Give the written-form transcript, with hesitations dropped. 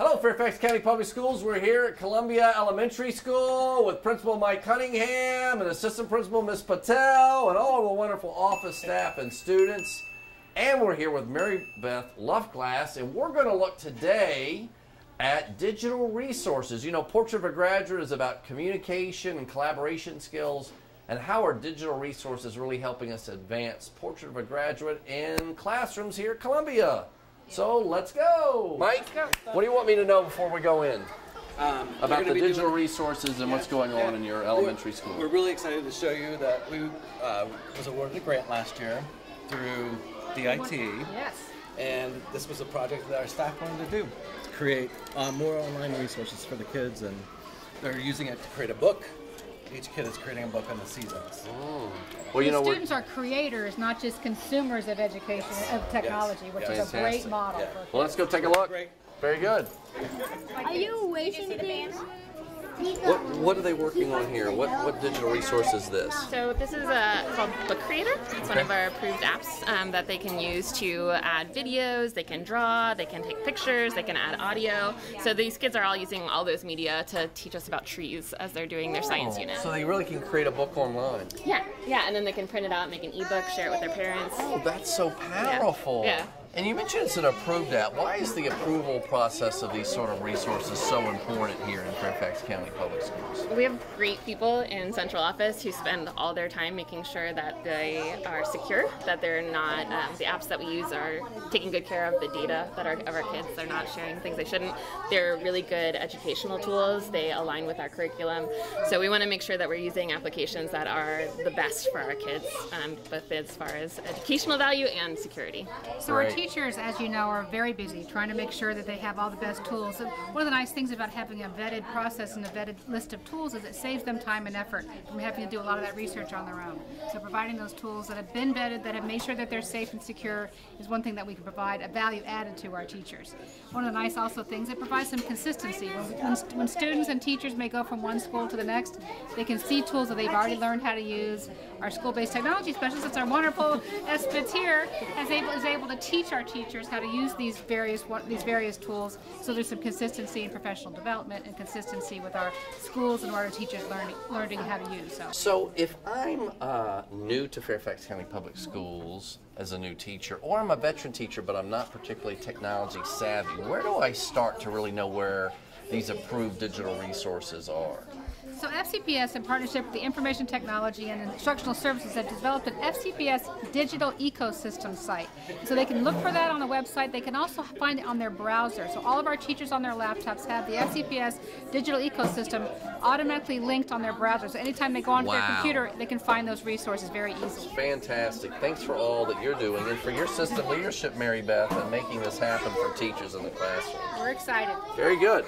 Hello, Fairfax County Public Schools. We're here at Columbia Elementary School with Principal Mike Cunningham and Assistant Principal Miss Patel and all the wonderful office staff and students. And we're here with Mary Beth Luftglass, and we're going to look today at digital resources. You know, Portrait of a Graduate is about communication and collaboration skills, and how are digital resources really helping us advance Portrait of a Graduate in classrooms here at Columbia. So let's go. Mike, what do you want me to know before we go in about the digital resources and what's going on in your elementary school? We're really excited to show you that we was awarded a grant last year through DIT. Yes. And this was a project that our staff wanted to do, create more online resources for the kids, and they're using it to create a book. Each kid is creating a book on the seasons. Oh. Well, you know, students are creators, not just consumers of education, of technology, which is a great model. Yeah. Well, let's go take a look. Great. Very good. Are you waiting things? What are they working on here? What digital resource is this? So this is called Book Creator. It's one of our approved apps that they can use to add videos, they can draw, they can take pictures, they can add audio. So these kids are all using all those media to teach us about trees as they're doing their science unit. So they really can create a book online. Yeah, and then they can print it out, make an ebook, share it with their parents. Oh, that's so powerful. Yeah. And you mentioned it's an approved app. Why is the approval process of these sort of resources so important here in Fairfax County Public Schools? We have great people in central office who spend all their time making sure that they are secure, that they're not, the apps that we use are taking good care of the data of our kids. They're not sharing things they shouldn't. They're really good educational tools. They align with our curriculum. So we want to make sure that we're using applications that are the best for our kids, both as far as educational value and security. So our teachers, as you know, are very busy trying to make sure that they have all the best tools. And one of the nice things about having a vetted process and a vetted list of tools is it saves them time and effort from having to do a lot of that research on their own. So providing those tools that have been vetted, that have made sure that they're safe and secure, is one thing that we can provide a value added to our teachers. One of the nice also things, it provides some consistency. When students and teachers may go from one school to the next, they can see tools that they've already learned how to use. Our school-based technology specialist, our wonderful Espitz here, is able to teach our teachers how to use these various tools, so there's some consistency in professional development and consistency with our schools and our teachers learning how to use. So if I'm new to Fairfax County Public Schools as a new teacher, or I'm a veteran teacher but I'm not particularly technology savvy, where do I start to really know where these approved digital resources are? So FCPS, in partnership with the Information Technology and Instructional Services, have developed an FCPS digital ecosystem site. So they can look for that on the website. They can also find it on their browser. So all of our teachers on their laptops have the FCPS digital ecosystem automatically linked on their browser. So anytime they go onto their computer, they can find those resources very easily. Fantastic. Thanks for all that you're doing and for your system leadership, Mary Beth, and making this happen for teachers in the classroom. We're excited. Very good.